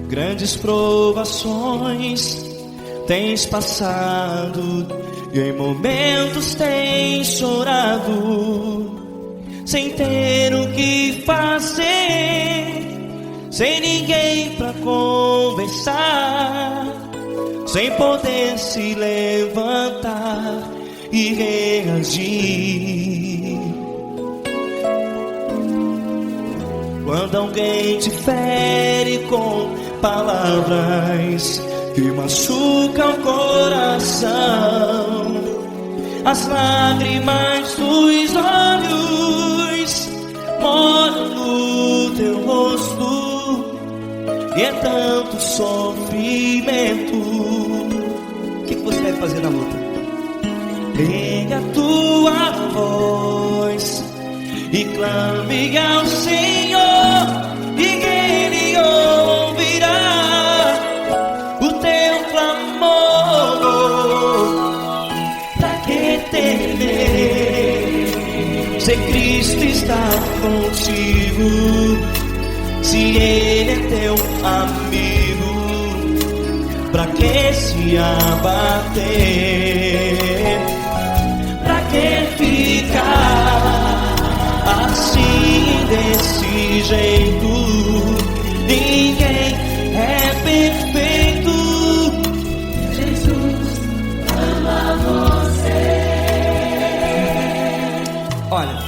Grandes provações tens passado, e em momentos tens chorado, sem ter o que fazer, sem ninguém pra conversar, sem poder se levantar e reagir. Quando alguém te fere com palavras que machucam o coração, as lágrimas dos olhos moram no teu rosto, e é tanto sofrimento. O que você deve fazer na luta? Pega a tua voz e clame ao Senhor, e Ele ouvirá o teu clamor. Pra que temer, se Cristo está contigo, se Ele é teu amigo? Pra que se abater? Pra que ficar assim, desse jeito? Ninguém é perfeito. Jesus ama você. Olha,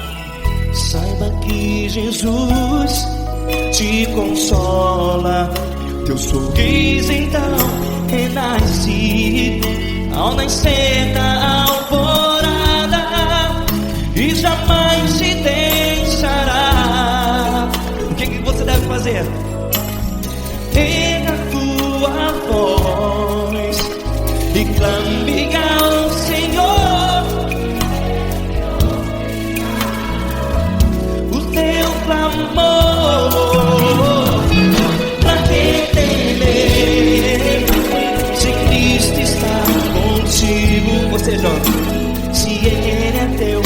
saiba que Jesus te consola. Teu sorriso então renasce ao nascer da alvorada, e jamais te deixará. O que você deve fazer? Pega a tua voz e clame ao Senhor, o teu clamor. Pra que temer, se Cristo está contigo? Você jovem, se Ele é teu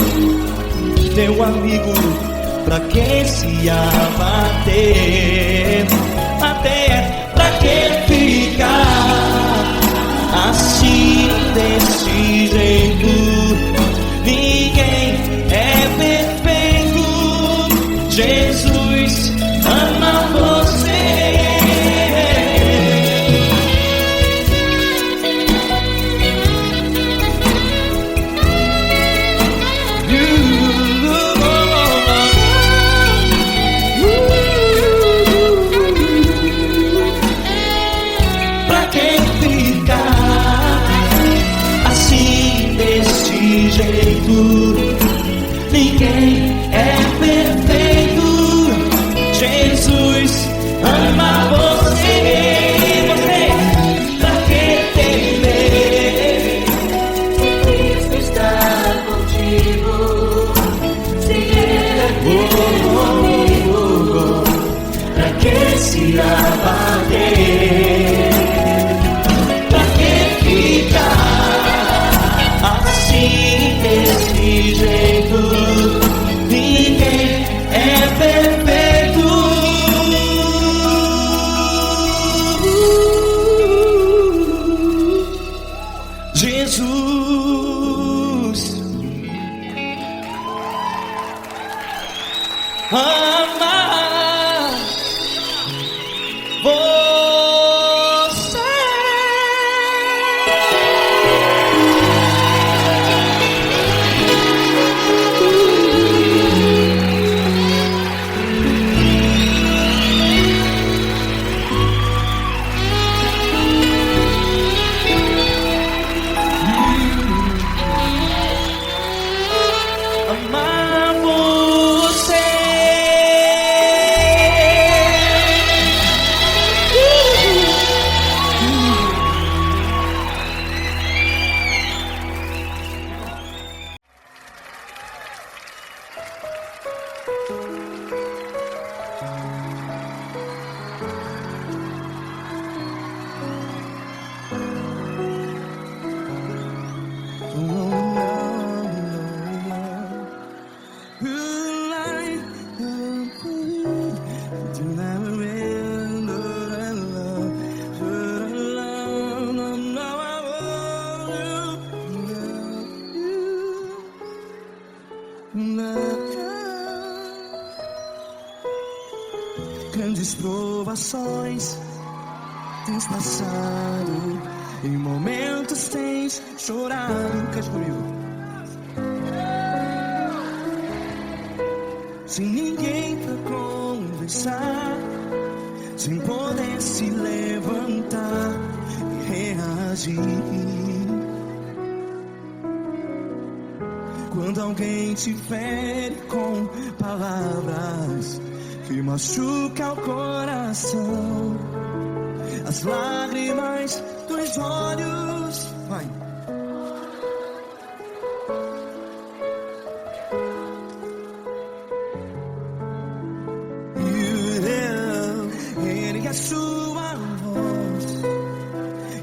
amigo, pra que se abater? Até pra que ficar assim, desse jeito? Ninguém é perfeito. Jesus ama você. Ninguém é perfeito. Jesus ama você. Você, pra que temer? Cristo está contigo, se Ele é teu amigo. Pra que se abater? Pra que ficar assim, desse jeito? Ninguém é perfeito. Jesus ama você. Ooh. Grandes provações tens passado, em momentos tens chorado. Cante comigo. Sem ninguém pra conversar, sem poder se levantar e reagir. Quando alguém te fere com palavras que machuca o coração, as lágrimas dos olhos, vai. Ergue a sua voz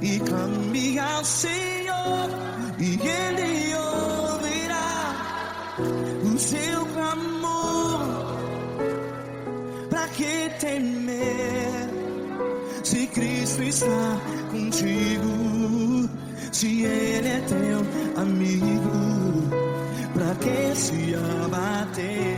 e clame ao Senhor, e Ele ouvirá o seu clamor. Pra que temer, se Cristo está contigo? Se Ele é teu amigo, pra que se abater?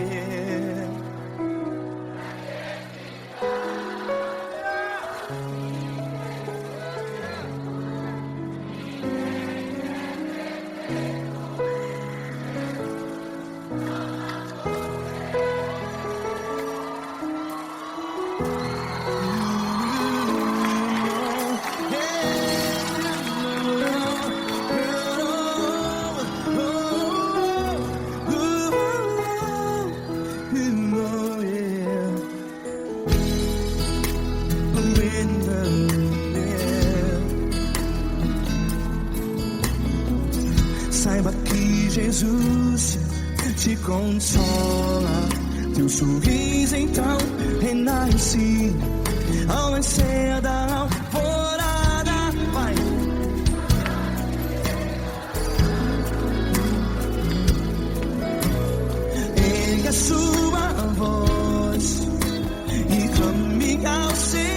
Saiba que Jesus te consola, teu sorriso então renasce ao nascer da alvorada. Vai. Ergue a sua voz e clame ao Senhor.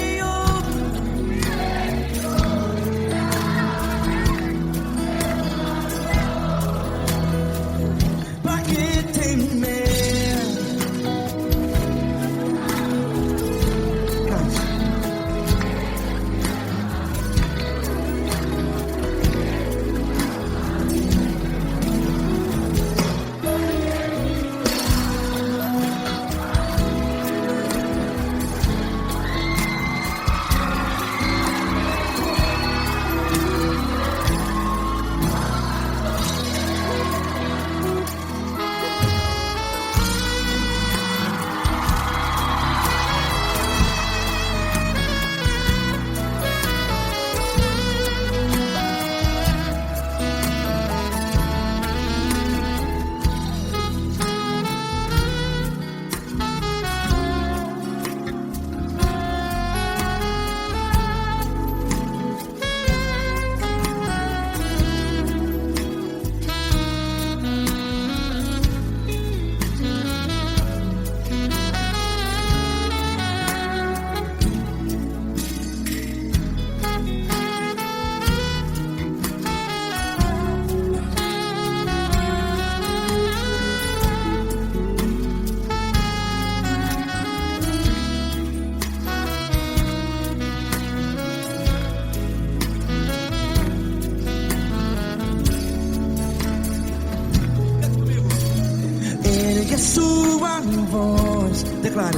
Ergue a sua voz, declare.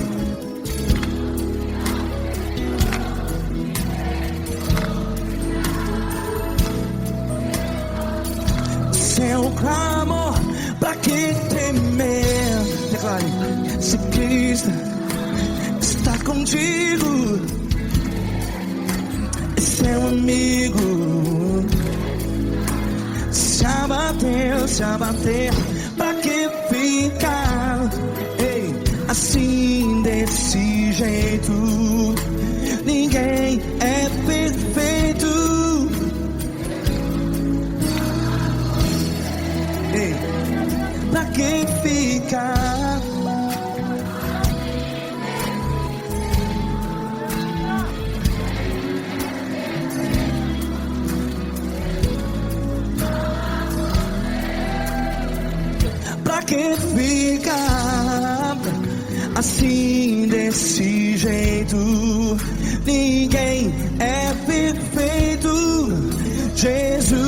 Seu clamor, pra que temer? Declare. Se Cristo está contigo, é seu amigo. Se abater, pra que ficar? Ei, assim desse jeito, ninguém é perfeito. Ei, pra que ficar? Pra que ficar? ficar assim desse jeito. Ninguém é perfeito. Jesus,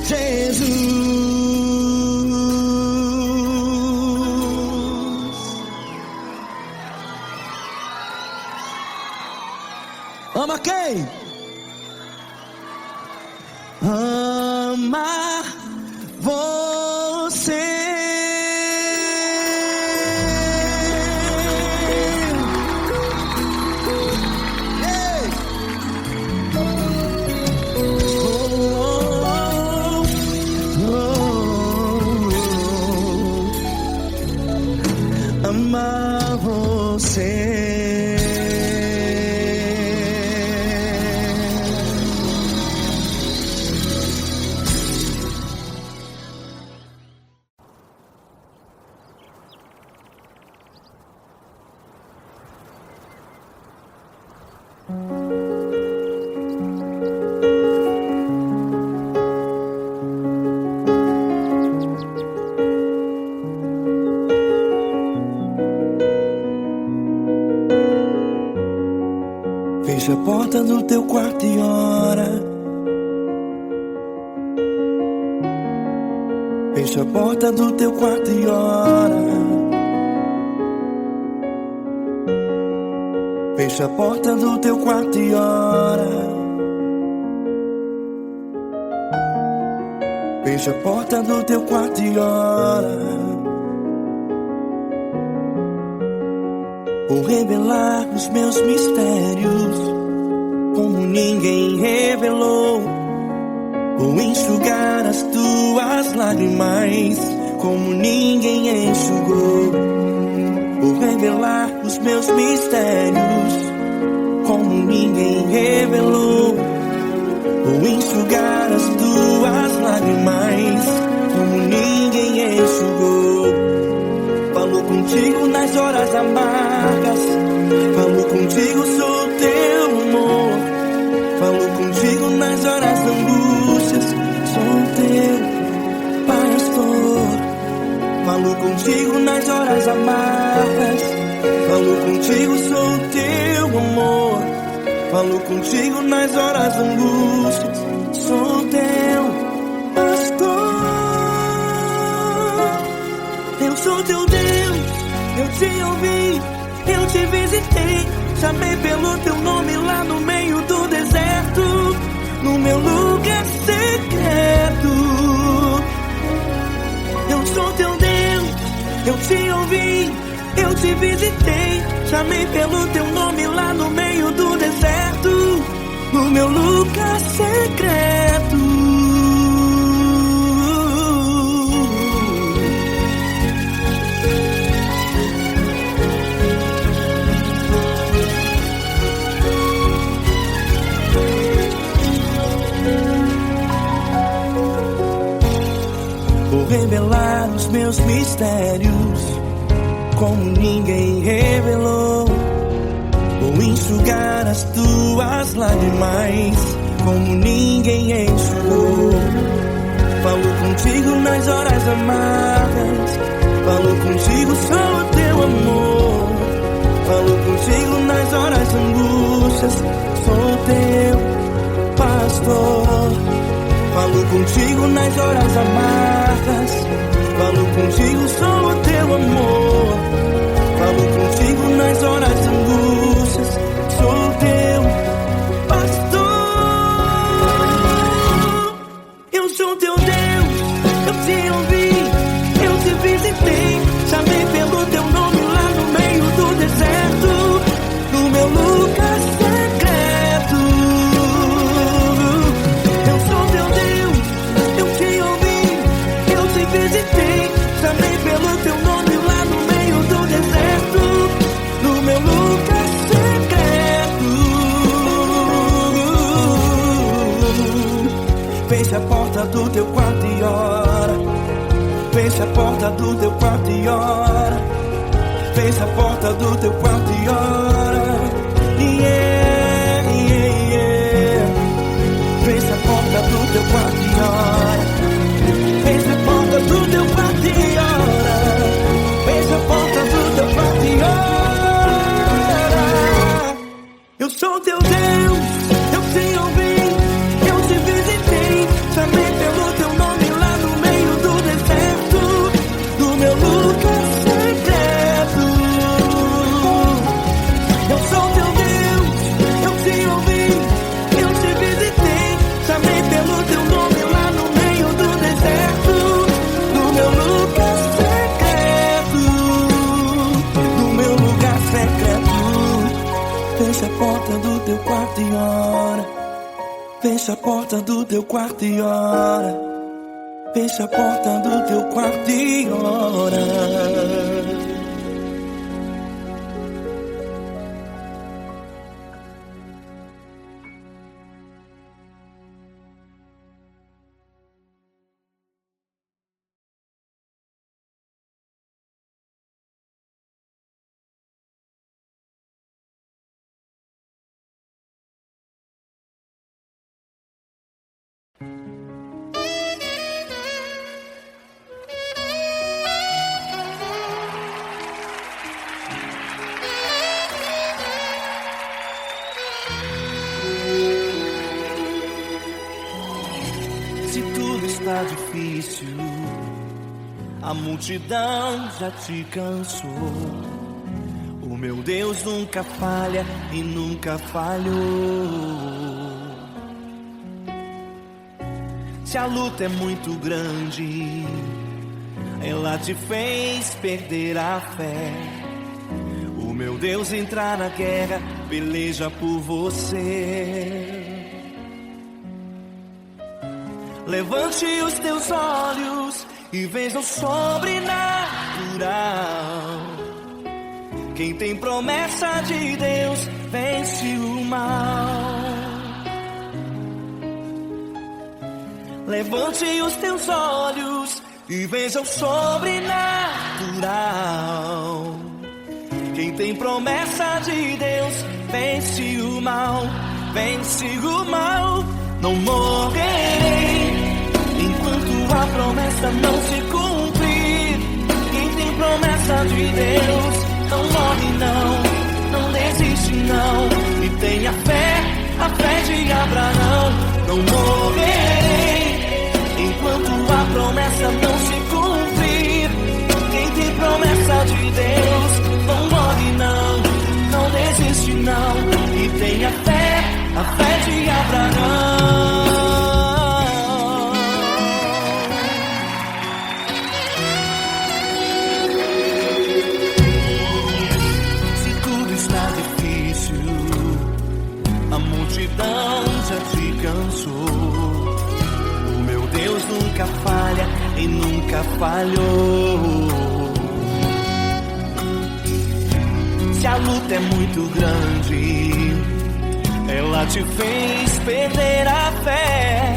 Jesus. Ama quem? Ama você. Ei! Ama você. Fecha a porta do teu quarto e ora. Fecha a porta do teu quarto e ora. Fecha a porta do teu quarto e ora. Fecha a porta do teu quarto e ora. Vou revelar os meus mistérios como ninguém revelou. Vou enxugar as tuas lágrimas como ninguém enxugou. Vou revelar os meus mistérios como ninguém revelou. Vou enxugar as tuas lágrimas como ninguém enxugou. Falo contigo nas horas amargas. Falo contigo, sou teu amor. Falo contigo nas horas da angústias. Sou teu pastor. Falo contigo nas horas amargas. Falo contigo, sou teu amor. Falo contigo nas horas da angústias. Sou teu pastor. Eu sou teu Deus, eu te ouvi, eu te visitei. Chamei pelo teu nome lá no meio do deserto, no meu lugar secreto. Eu sou teu Deus, eu te ouvi, eu te visitei. Chamei pelo teu nome lá no meio do deserto, no meu lugar secreto. Vou revelar os meus mistérios como ninguém revelou. Vou enxugar as tuas lágrimas como ninguém enxugou. Falo contigo nas horas amargas. Falo contigo, sou teu amor. Falo contigo nas horas angústias. Sou teu pastor. Falo contigo nas horas amargas. Falo contigo, sou teu amor. Falo contigo nas horas angústias. Sou teu pastor. Eu sou teu Deus, eu te ouvi, eu te visitei. Chamei pelo teu nome lá no meio do deserto, no meu lugar secreto. Eu sou teu Deus, eu te ouvi, eu te visitei. Chamei pelo teu nome lá no meio do deserto, no meu lugar secreto. Fecha a porta do teu quarto e ora. Fecha a porta do teu quarto e ora. Fecha a porta do teu quarto e ora. Yeah, yeah, yeah. Fecha a porta do teu quarto e ora. Fecha a porta do teu Fecha a porta do teu quarto e ora. Fecha a porta do teu quarto e ora. Se tudo está difícil, a multidão já te cansou. O meu Deus nunca falha e nunca falhou. Se a luta é muito grande, ela te fez perder a fé. O meu Deus entrar na guerra, peleja por você. Levante os teus olhos e veja o sobrenatural. Quem tem promessa de Deus vence o mal. Levante os teus olhos e veja o sobrenatural. Quem tem promessa de Deus vence o mal. Vence o mal. Não morrerei enquanto a promessa não se cumprir. Quem tem promessa de Deus não morre não desiste não. E tenha fé, a fé de Abraão. Não morrerei enquanto a promessa não se cumprir. Quem tem promessa de Deus não morre não desiste não. E tenha fé, a fé de Abraão. Se tudo está difícil, a multidão já te cansou. O meu Deus nunca falha e nunca falhou. Se a luta é muito grande, ela te fez perder a fé.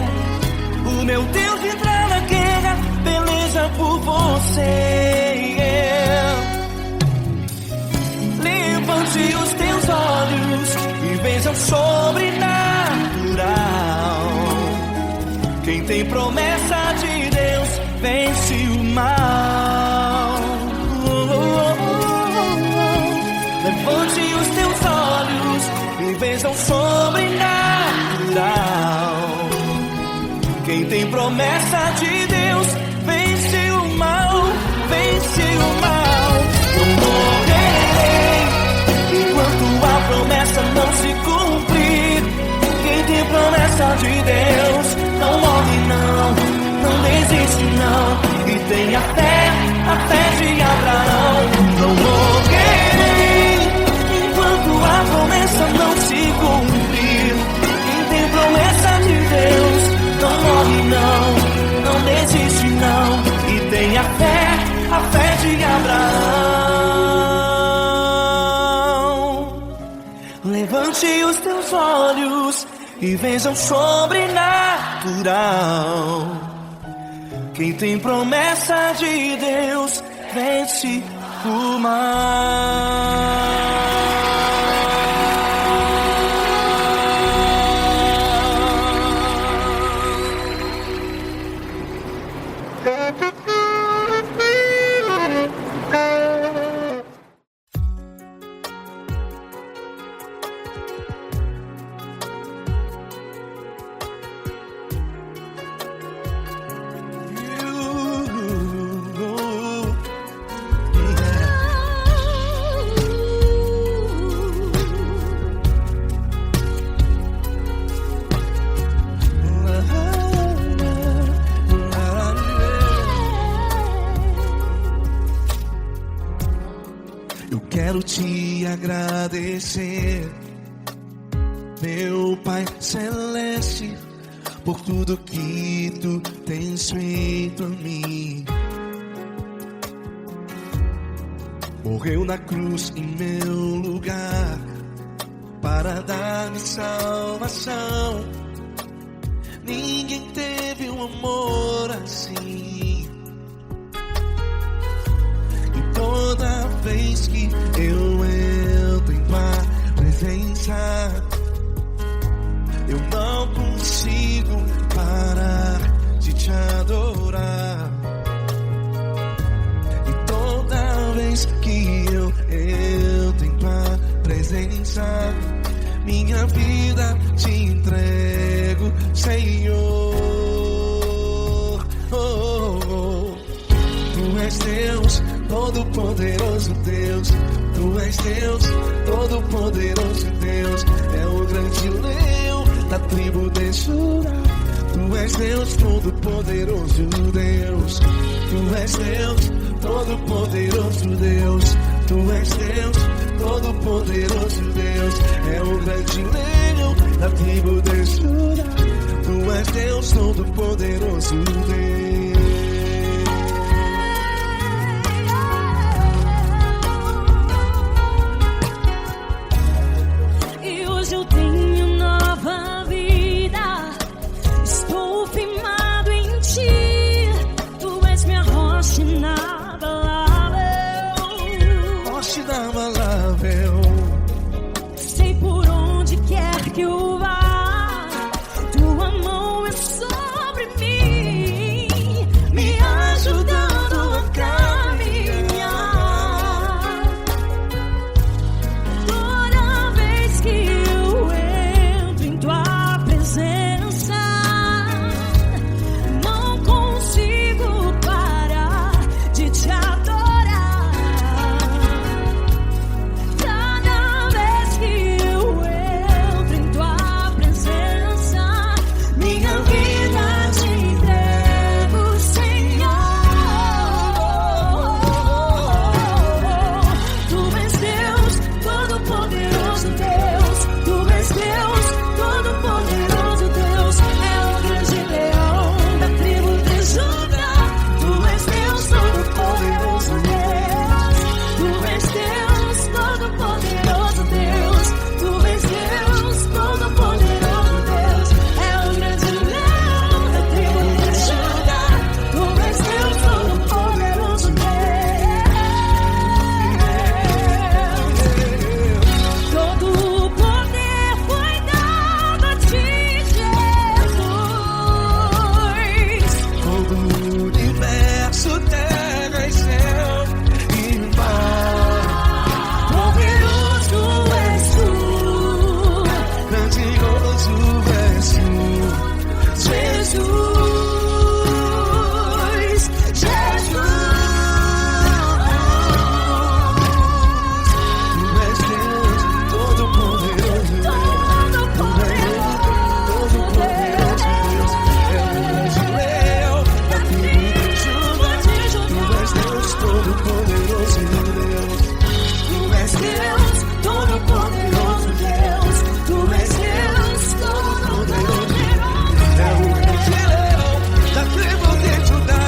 O meu Deus entrar na guerra, peleja por você. Levante os teus olhos e veja o sobrenatural. Quem tem promessa de Deus vence o mal. Levante os teus olhos e veja o sobrenatural. Quem tem promessa de Deus vence o mal, vence o mal. Não morrerei enquanto a promessa não se cumprir. Quem tem promessa de Deus não morre não desiste não. E tenha fé, a fé de Abraão. Não morrerei enquanto a promessa não se cumprir. Quem tem promessa de Deus não morre não desiste não. E tenha fé, a fé de Abraão. Levante os teus olhos e veja o sobrenatural. Quem tem promessa de Deus vence o mal. Quero te agradecer, meu Pai Celeste, por tudo que tu tens feito a mim. Morreu na cruz em meu lugar para dar-me salvação. Ninguém teve um amor assim. E toda vez que eu entro em tua presença, eu não consigo parar de te adorar. E toda vez que eu entro em tua presença, minha vida te entrego, Senhor. Tu és Deus, todo-poderoso Deus. Tu és Deus, todo-poderoso Deus. É o grande leão da tribo de Judá. Tu és Deus, todo-poderoso Deus. Tu és Deus, todo-poderoso Deus. Tu és Deus, todo-poderoso Deus. É o grande leão da tribo de Judá. Tu és Deus, todo-poderoso Deus. E hoje eu tenho nova vida. Estou firmado em ti. Tu és minha rocha inabalável. Rocha inabalável. Sei por onde quer que eu vá, tua mão é sobre mim, me ajudando a caminhar. Toda vez que eu entro em tua presença, não consigo parar de te adorar. Cada vez que eu entro em tua presença, minha vida te entrego, Senhor. Tu és Deus, todo-poderoso Deus. Tu és Deus, todo-poderoso Deus. É o grande leão da tribo de Judá. Tu és Deus, todo-poderoso Deus. Tu és Deus, todo-poderoso Deus. Tu és Deus, todo-poderoso Deus. É o grande leão da tribo de Judá. Tu és Deus, todo-poderoso Deus. Todo o poder foi dado a ti, Jesus. Todo o universo, terra e céu e mar. Poderoso és tu, Grandioso és tu, Jesus. Jesus. Tu és Deus, todo-poderoso Deus. Todo-poderoso Deus. É o grande leão da tribo de Judá. Tu és Deus, todo-poderoso Deus. Tu és Deus, todo-poderoso Deus. Tu és Deus, todo-poderoso. É o grande leão da tribo de Judá.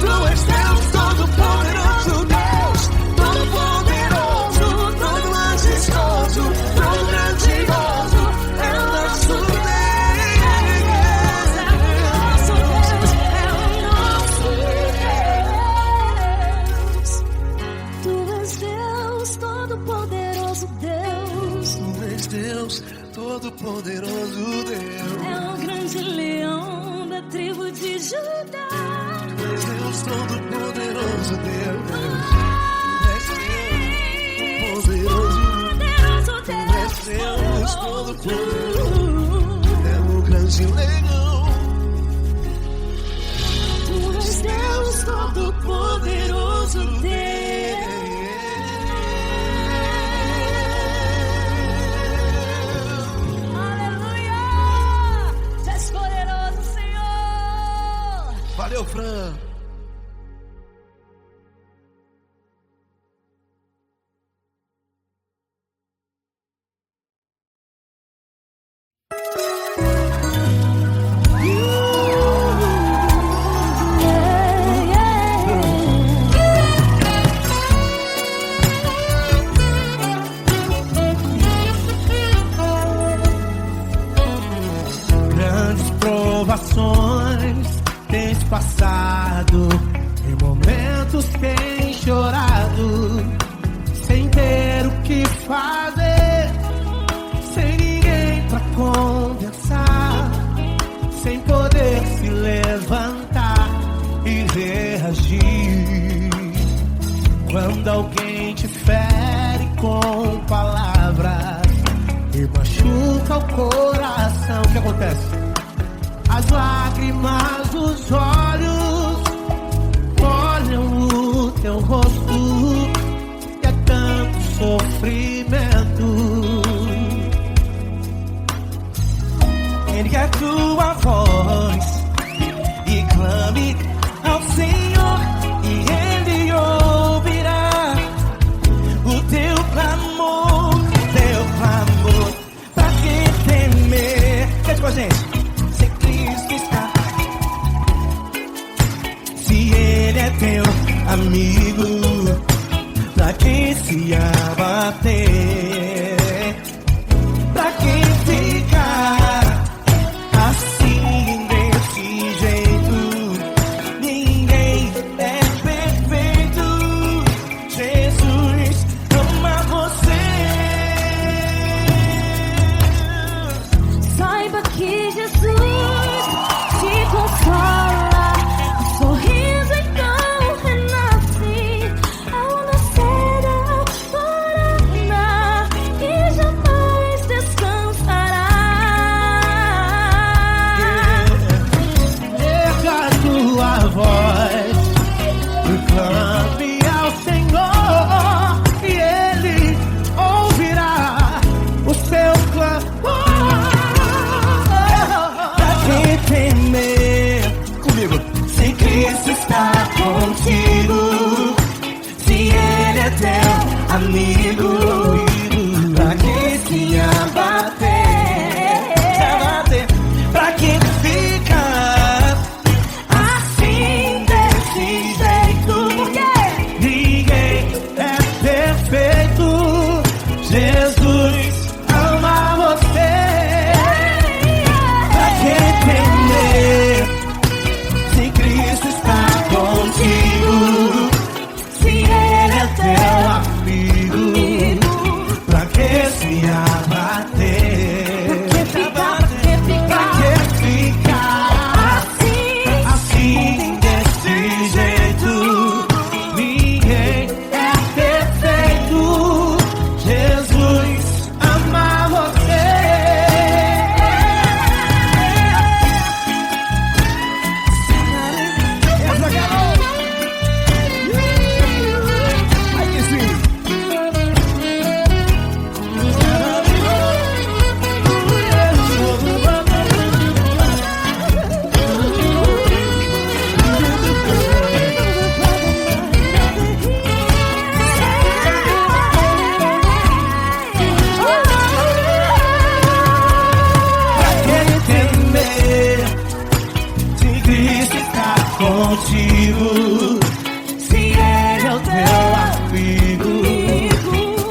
Tu és Deus, todo-poderoso Deus. Todo-poderoso, todo majestoso, todo grandioso. É o nosso Deus. Tu és Deus, todo-poderoso Deus. Tu és Deus, todo-poderoso Deus. É o grande leão da tribo de Judá. Tu és Deus, todo-poderoso Deus. Tu és Deus, Poderoso tu és Deus, todo-poderoso. É o grande leão. Tu és Deus, todo-poderoso Deus. Aleluia! Tu és poderoso, Senhor. Valeu, Fran. momentos tem chorado, sem ter o que fazer, sem ninguém pra conversar, sem poder se levantar e reagir. Quando alguém te fere com palavras e machuca o coração, o que acontece? As lágrimas dos olhos molham o teu rosto, e é tanto sofrimento. Ergue a tua voz e clame ao Senhor, e Ele ouvirá o teu clamor, pra que temer? Cante com a gente. Se Cristo está, se Ele é teu amigo, pra que se abater? Pra que ficar assim desse jeito? Ninguém é perfeito. Jesus ama você. Saiba que Jesus te consola, o sorriso então renasce ao nascer da aurora e jamais descansará. Erga a tua voz e clame ao Senhor, e Ele ouvirá o seu clamor. Pra que temer? Comigo. Se Cristo está contigo, se Ele é teu amigo, pra que se abater? Pra que ficar assim desse jeito? Ninguém é perfeito. Jesus ama você. Pra que temer? Se Cristo está contigo, se Ele é teu Amigo, pra que se abater? Pra que ficar assim desse jeito? Ninguém é perfeito. Jesus ama você. Essa garota. Ai que sim. Pra que temer? Se Cristo está contigo, se Ele é o teu amigo,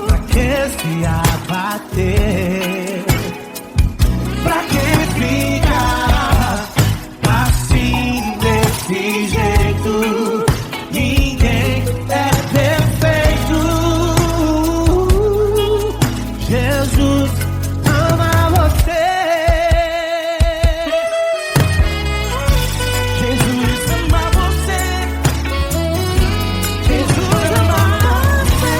pra que se abater? Pra que ficar assim desse jeito? Ninguém é perfeito. Jesus ama você. Jesus ama você. Jesus ama você.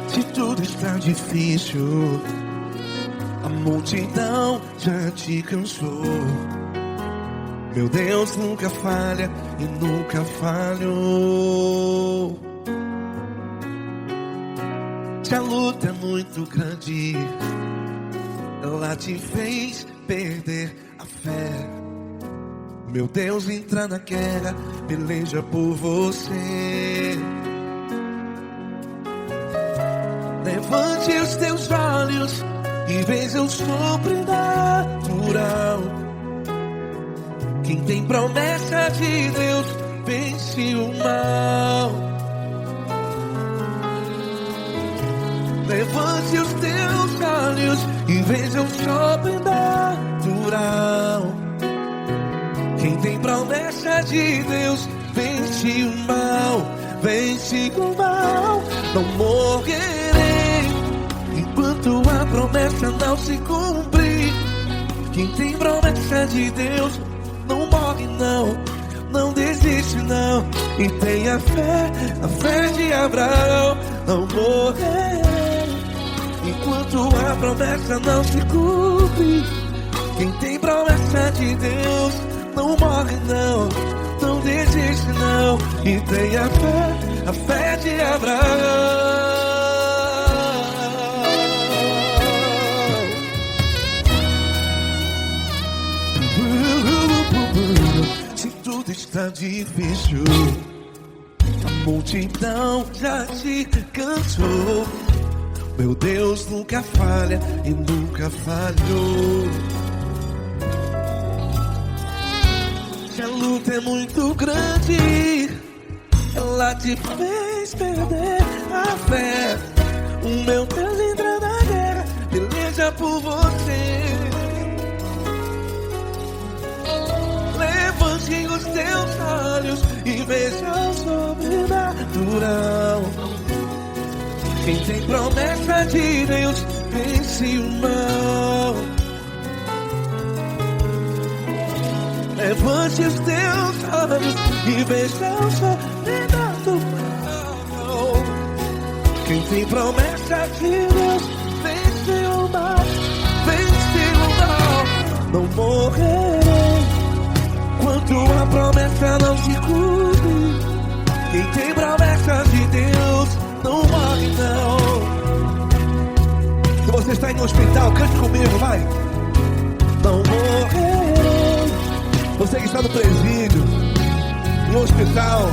Se tudo está difícil, a multidão já te cansou. Meu Deus nunca falha e nunca falhou. Se a luta é muito grande, ela te fez perder a fé. Meu Deus entra na guerra, peleja por você. Levante os teus olhos e veja o sobrenatural. Quem tem promessa de Deus vence o mal. Levante os teus olhos e veja o sobrenatural. Quem tem promessa de Deus vence o mal, vence o mal. Não morrerei enquanto a promessa não se cumprir. Quem tem promessa de Deus não morre não, não desiste não. E tenha fé, a fé de Abraão. Não morrerei enquanto a promessa não se cumpre. Quem tem promessa de Deus não morre não, não desiste não. E tenha fé, a fé de Abraão. Se tudo está difícil, a multidão já te cansou. Meu Deus nunca falha e nunca falhou. Se a luta é muito grande, ela te fez perder a fé. O meu Deus entra na guerra, peleja por você. Levante os teus olhos e veja o sobrenatural. Quem tem promessa de Deus vence o mal. Levante os teus olhos e veja o sobrenatural. Quem tem promessa de Deus vence o mal, vence o mal. Não morrerei enquanto a promessa não se cumpre. Quem tem promessa de Deus não morre não. Se você está em um hospital, cante comigo, vai. Não morrerei. Você que está no presídio, em um hospital,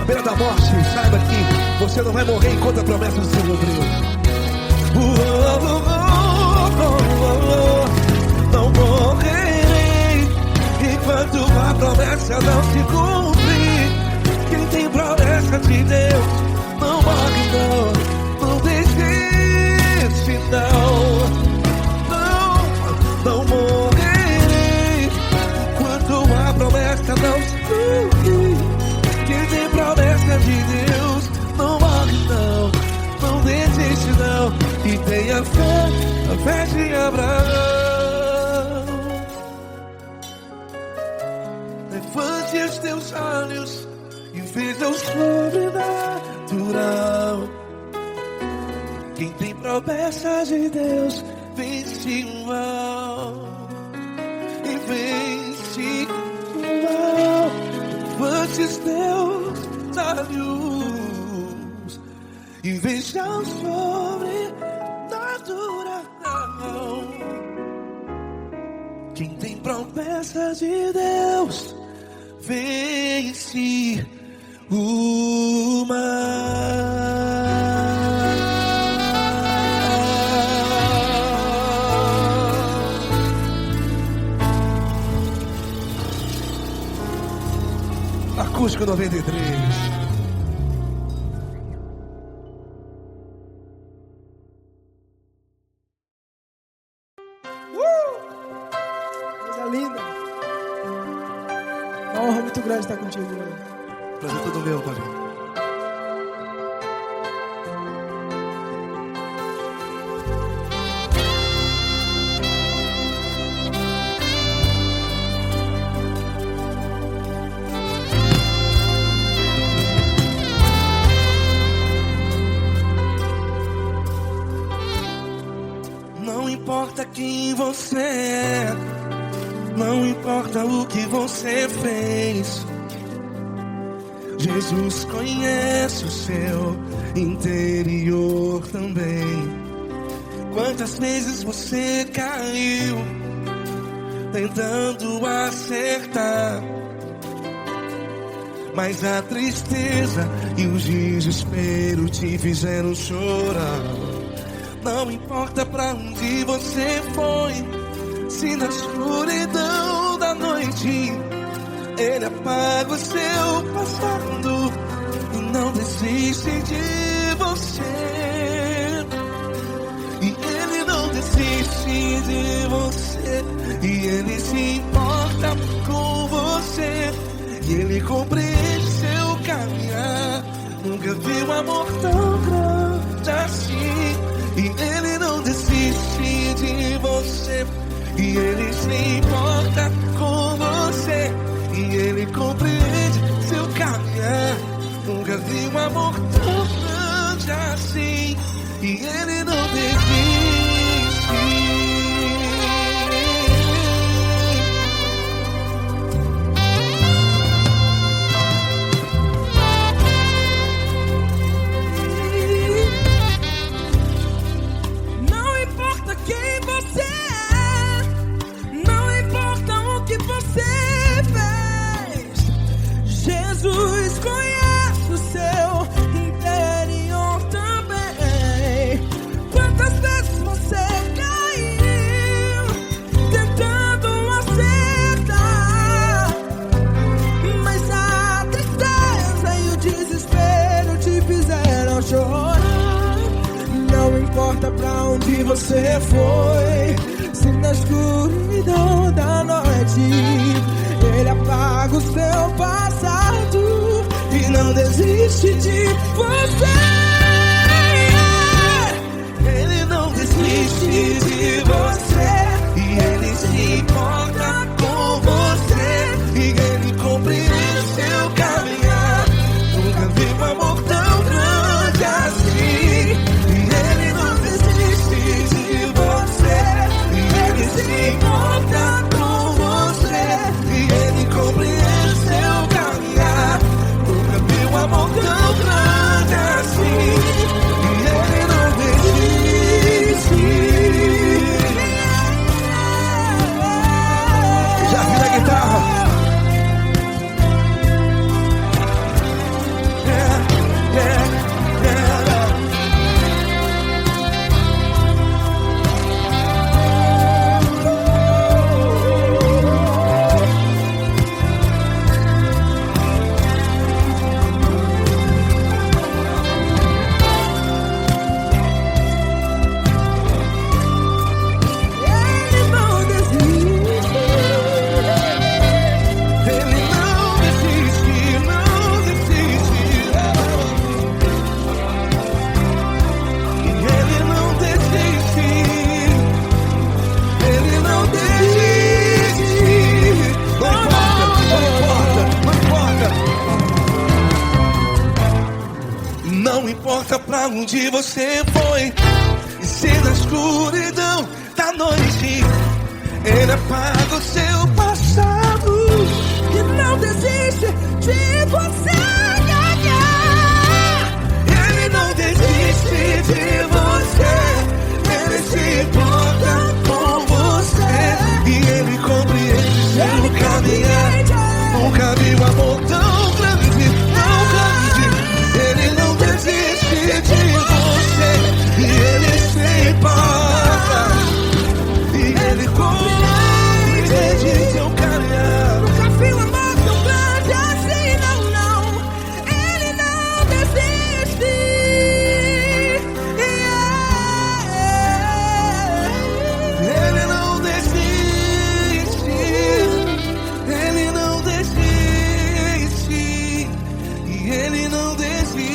à beira da morte, saiba que você não vai morrer enquanto a promessa não se cumpriu. Não morrerei enquanto a promessa não se cumprir. Quem tem promessa de Deus não morre não, não desiste não. Não morrerei enquanto a promessa não se cumprir. Quem tem promessa de Deus não morre não, não desiste não. E tenha fé, a fé de Abraão. Levante os teus olhos e veja o sobrenatural. Quem tem promessa de Deus vence o mal, e vence o mal. Levante os teus olhos e veja o sobrenatural. Quem tem promessa de Deus vence o mal. Acústico 93. Coisa linda. Uma honra muito grande estar contigo hoje. Prazer todo meu, Paulinho. Não importa quem você é, não importa o que você fez, Jesus conhece o seu interior também. Quantas vezes você caiu tentando acertar, mas a tristeza e o desespero te fizeram chorar. Não importa pra onde você foi, se na escuridão da noite Ele apaga o seu passado e não desiste de você. E Ele não desiste de você, e Ele se importa com você, e Ele compreende seu caminhar. Nunca vi um amor tão grande assim. E Ele não desiste de você, e Ele se importa com você, e Ele compreende seu caminhar. Nunca vi um amor tão grande assim. E Ele não desiste. Jesus conhece o seu interior também. Quantas vezes você caiu tentando acertar, mas a tristeza e o desespero te fizeram chorar. Não importa pra onde você foi, se na escuridão da noite Ele apaga o seu passado e não desiste de você. Ele não desiste de você, e Ele se importa com você, e Ele compreende seu caminhar. Nunca vi um amor tão grande assim. E Ele não desiste de você, e Ele se importa com você, e Ele compreende seu caminhar. Nunca vi um amor tão grande assim. E Ele não desiste. Já vi na guitarra. Não importa pra onde você foi, e se na escuridão da noite Ele apaga o seu passado E não desiste de você. Ele não desiste de você, Ele se importa com você, e Ele compreende seu caminhar. Nunca vi um amor tão grande, tão grande. Ele não desiste de você, e Ele se importa, e Ele compreende seu caminhar. Nunca vi um amor tão grande assim, não, não. Ele não desiste. Ele não desiste. Ele não desiste. E Ele não desiste.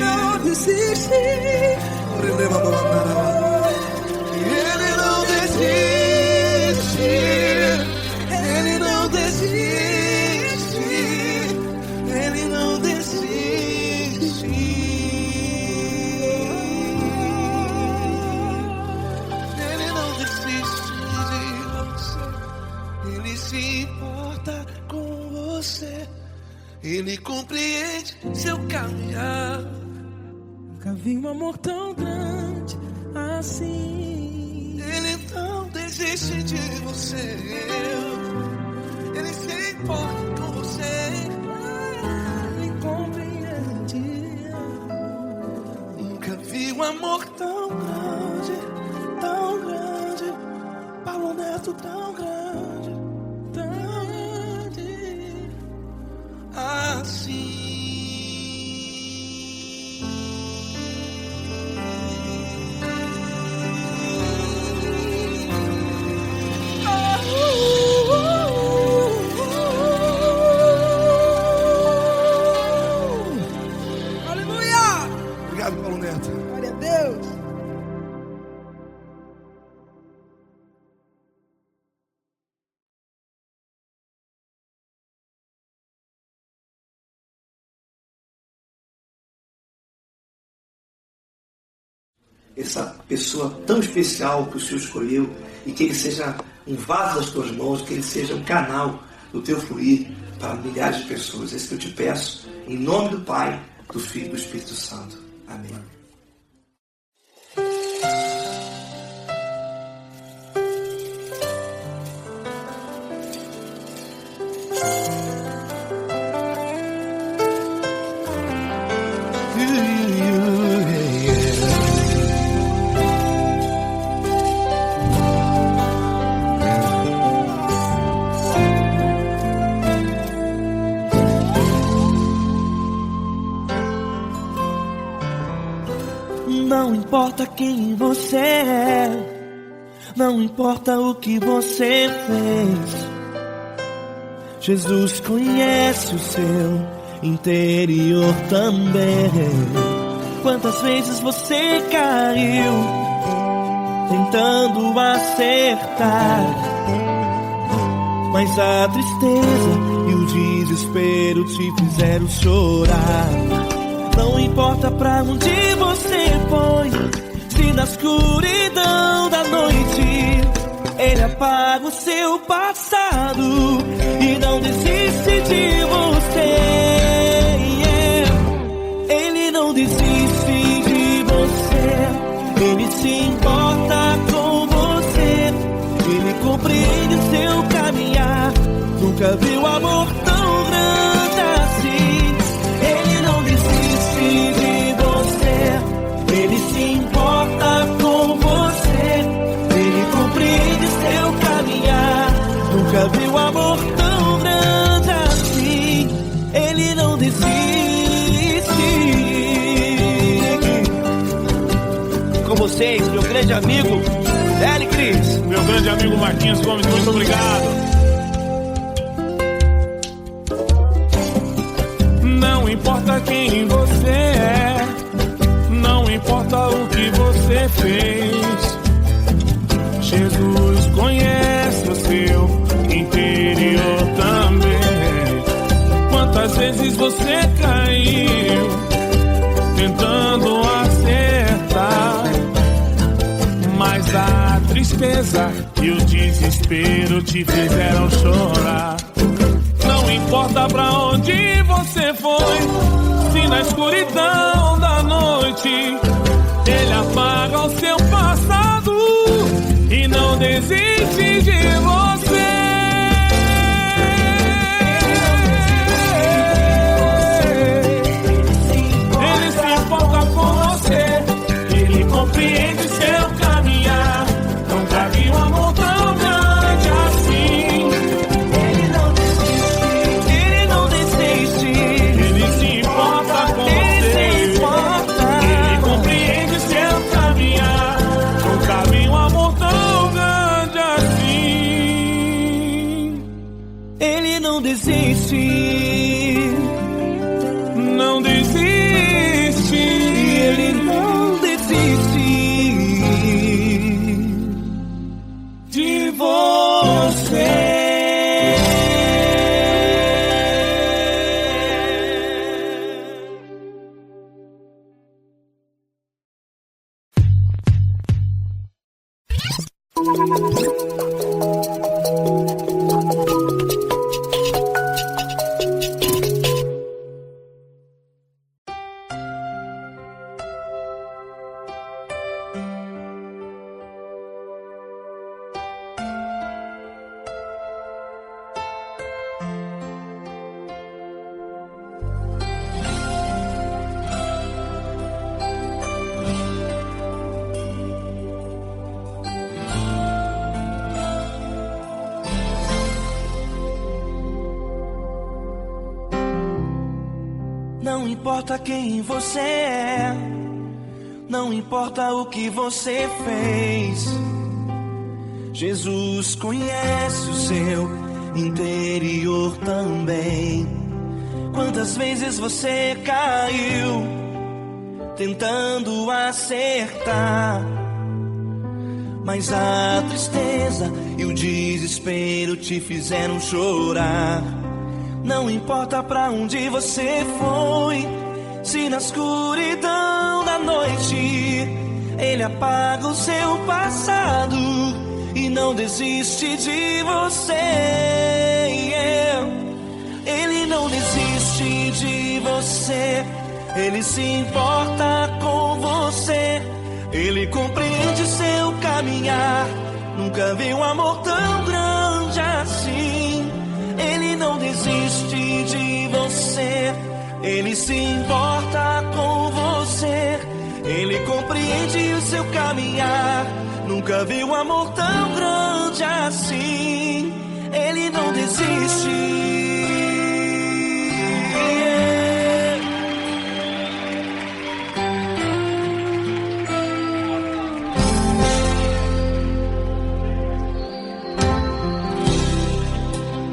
Não desiste. Ele não desiste. Ele não desiste. Ele não desiste. Ele não desiste de você. Ele se importa com você. Ele compreende seu caminhar. Nunca vi um amor tão grande assim. Ele não desiste de você. Ele se importa com você. Ele compreende. Nunca vi um amor tão grande, Paulo Neto tão grande, assim. Obrigado, Paulo Neto. Glória a Deus. Essa pessoa tão especial que o Senhor escolheu, e que ele seja um vaso das tuas mãos, que ele seja um canal do teu fluir para milhares de pessoas. É isso que eu te peço, em nome do Pai, do Filho e do Espírito Santo. Amém. Não importa quem você é, não importa o que você fez, Jesus conhece o seu interior também. Quantas vezes você caiu tentando acertar, mas a tristeza e o desespero te fizeram chorar. Não importa pra onde você foi, se na escuridão da noite Ele apaga o seu passado e não desiste de você. Ele não desiste de você, Ele se importa com você, Ele compreende o seu caminhar. Nunca viu amor tão grande assim. Ele não desiste de você, Ele se importa com você, Ele compreende seu caminhar. Nunca viu amor tão grande assim. Ele não desiste. Com vocês, meu grande amigo L. Cris, meu grande amigo Marquinhos Gomes, muito obrigado. Não importa quem você é, não importa o que você fez, Jesus conhece o seu interior também. Quantas vezes você caiu tentando acertar, mas a tristeza e o desespero te fizeram chorar. Não importa pra onde você foi, se na escuridão da noite Ele apaga o seu passado e não desiste de você. Ele se importa com você, Ele compreende seu caminhar. Nunca vi um amor tão grande assim. Não desiste, não desiste, Ele não desiste de você. importa quem você é, não importa o que você fez, Jesus conhece o seu interior também. Quantas vezes você caiu tentando acertar, mas a tristeza e o desespero te fizeram chorar. Não importa pra onde você foi, se na escuridão da noite Ele apaga o seu passado e não desiste de você. Ele não desiste de você, Ele se importa com você, Ele compreende seu caminhar. Nunca vi um amor tão grande assim. Ele não desiste de você, Ele se importa com você, Ele compreende o seu caminhar. Nunca vi um amor tão grande assim. Ele não desiste.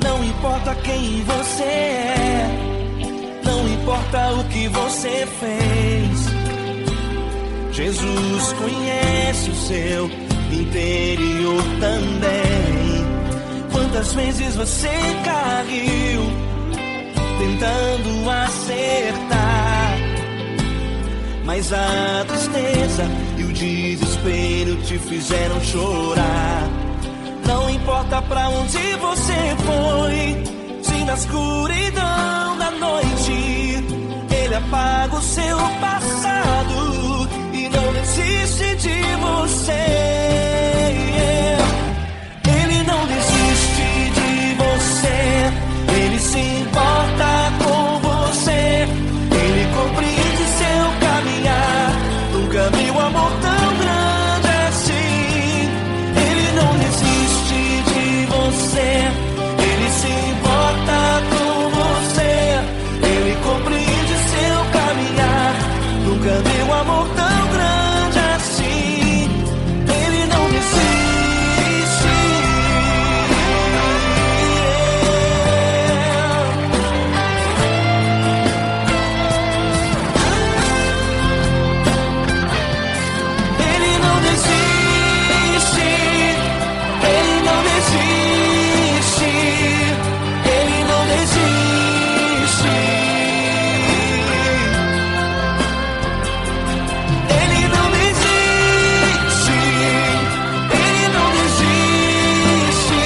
Não importa quem você é, não importa o que você fez, Jesus conhece o seu interior também. Quantas vezes você caiu tentando acertar, mas a tristeza e o desespero te fizeram chorar. Não importa pra onde você foi, se na escuridão da noite Ele apaga o seu passado e não desiste de você. Ele não desiste de você, Ele se importa com você, Ele compreende seu caminhar. Nunca vi um amor tão grande assim. Ele não desiste de você, Ele se importa com você, Ele compreende seu caminhar. Nunca vi um amor tão grande assim. Ele não desiste. Ele não desiste. Ele não desiste. Ele não desiste. Ele não desiste. Ele não desiste.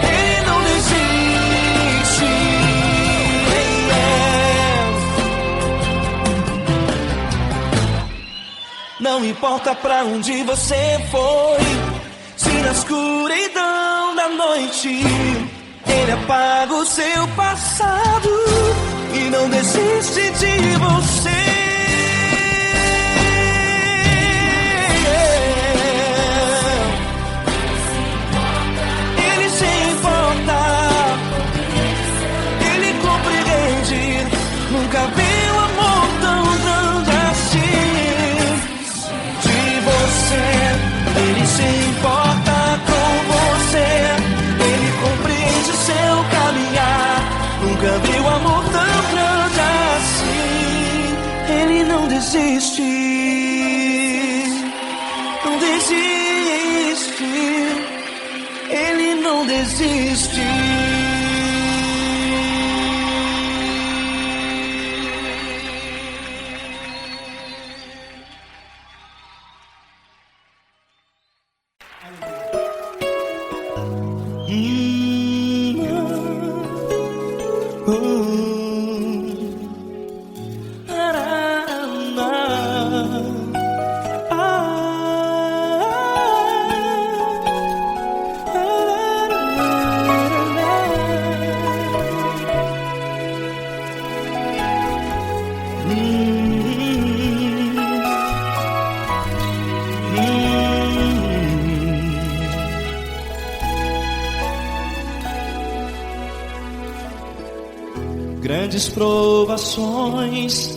Ele não desiste. Não importa pra onde você foi, se na escuridão da noite Ele apaga o seu passado e não desiste de você. Ele se importa, Ele compreende. Nunca vi um amor tão grande assim. De você, Ele se importa com você, Ele compreende o seu caminhar. Nunca vi um amor tão grande assim. Ele não desiste, não desiste. Ele não desiste. Grandes provações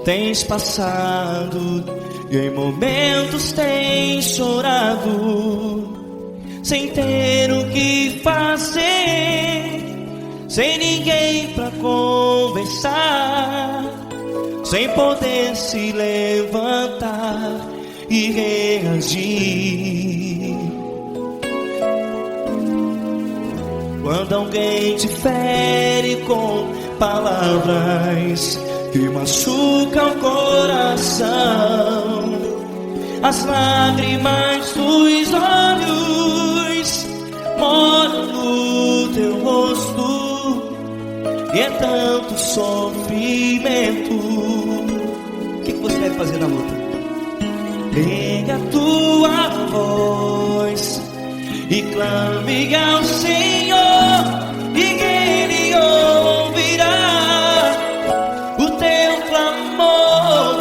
tens passado, e em momentos tens chorado, sem ter o que fazer, sem ninguém pra conversar, sem poder se levantar e reagir. Quando alguém te fere com palavras que machucam o coração, as lágrimas dos olhos molham no teu rosto, e é tanto sofrimento. O que você deve fazer na luta? Pega a tua voz e clame ao Senhor, e Ele ouvirá o teu clamor.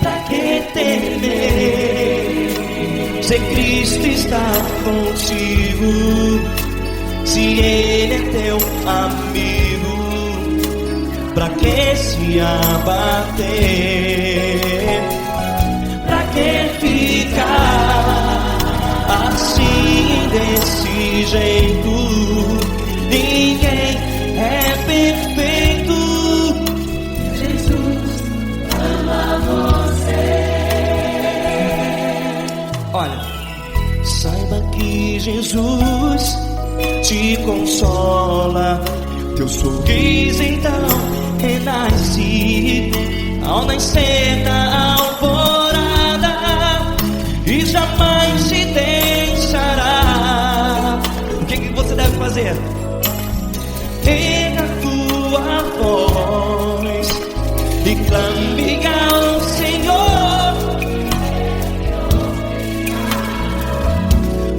Pra que temer, se Cristo está contigo, se Ele é teu amigo? Pra que se abater? Pra que ficar assim, desse jeito? Ninguém é perfeito. Jesus ama você. Olha, saiba que Jesus te consola, teu sorriso então renasce ao nascer da alvorada, e jamais te deixará. O que você deve fazer? Pega a tua voz e clame ao Senhor,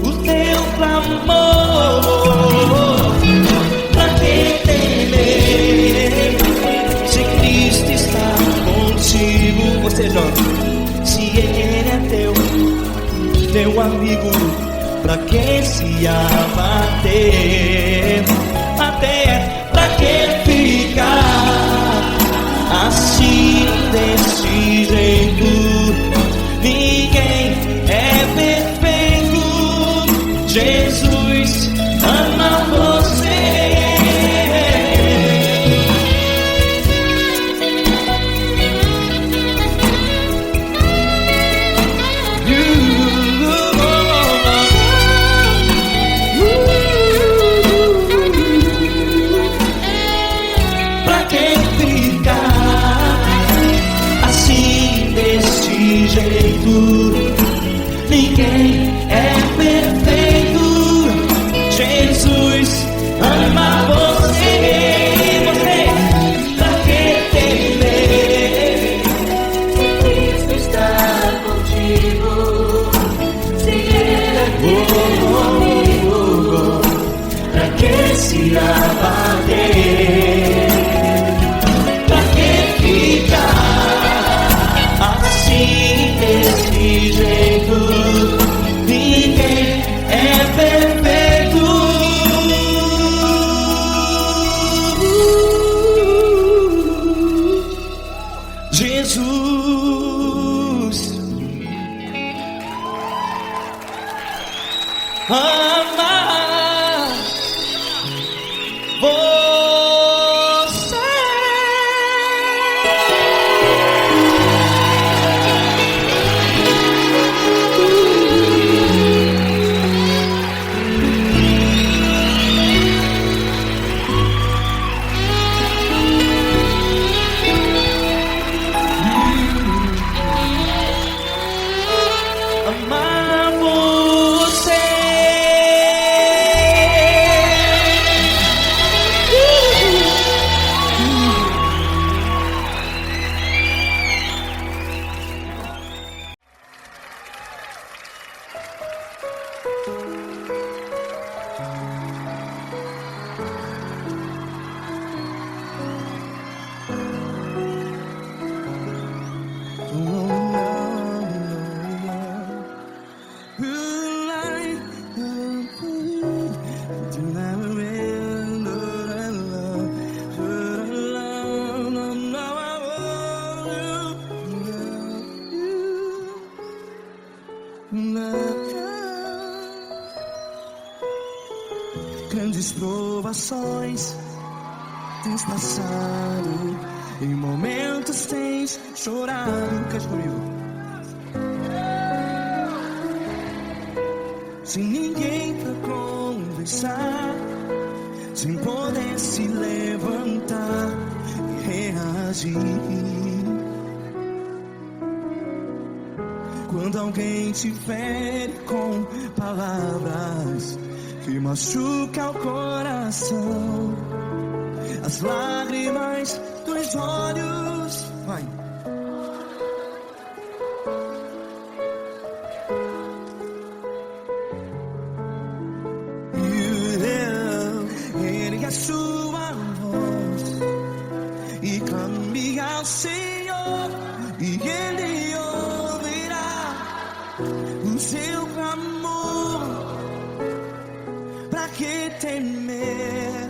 o teu clamor. Pra que temer, se Cristo está contigo? Você jovem, se Ele é teu amigo, pra que se abater? Até pra que ficar assim, desse jeito? Ninguém é perfeito. Jesus ama você. Ninguém é perfeito. Jesus ama você. Você, pra que temer? Cristo está contigo, se Ele é teu amigo. Pra que se abater? Pra que ficar assim, desse jeito? Ninguém é perfeito. Jesus ama você. Amar você. Grandes provações tens passado, em momentos tens chorado. Cante comigo. Sem ninguém pra conversar, sem poder se levantar e reagir. Quando alguém te fere com palavras que machuca o coração, as lágrimas dos olhos, vai. Ergue a sua voz e clame ao Senhor, e Ele ouvirá o seu clamor. Pra que temer,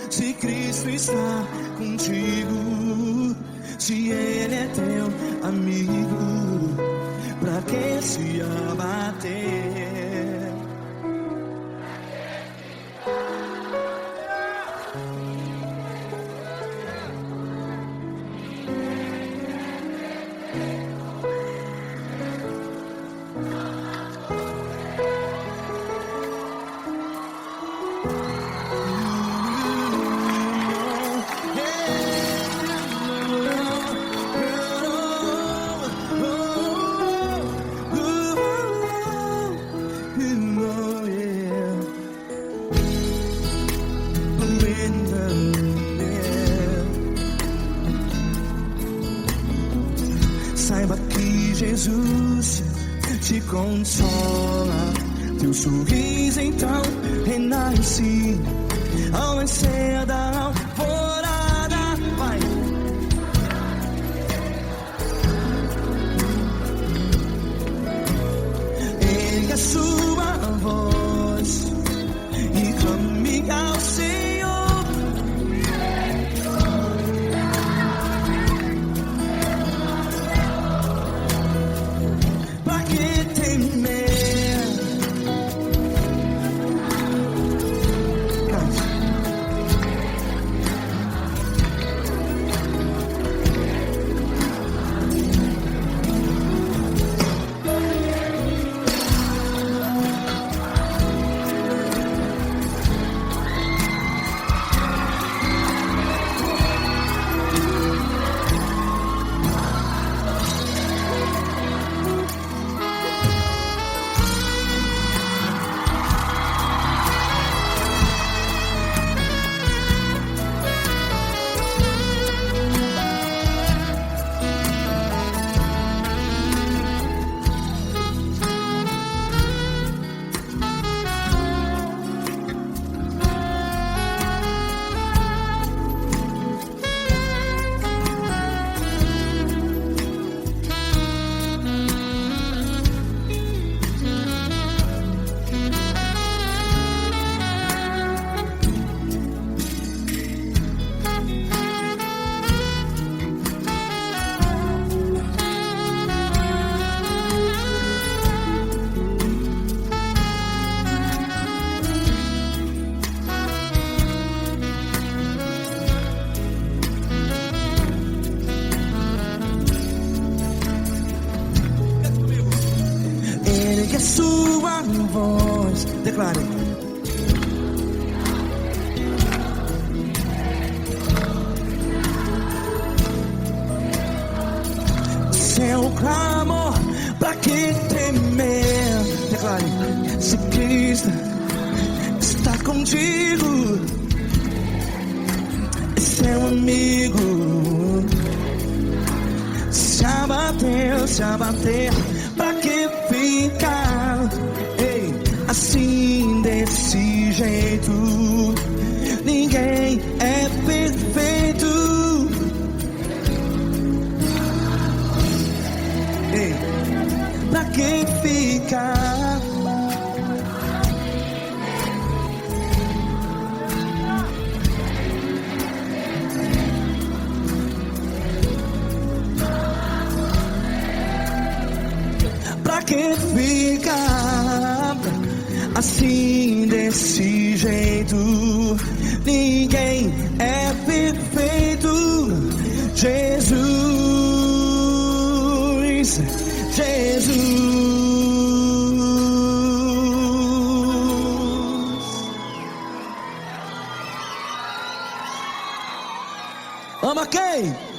se Cristo está contigo? Se Ele é teu amigo, pra que se abater? Saiba que Jesus te consola, teu sorriso então renasce ao nascer da alvorada. Vai. Ergue a sua voz e clame ao Senhor. Ergue a sua voz, declare. Seu clamor, pra que temer? Declare. Se Cristo está contigo, é seu amigo. Se abater, pra que ficar assim desse jeito? Ninguém é perfeito. Pra que ficar? Pra pra que ficar assim desse jeito? Ninguém é perfeito. Jesus, Jesus. Ama quem?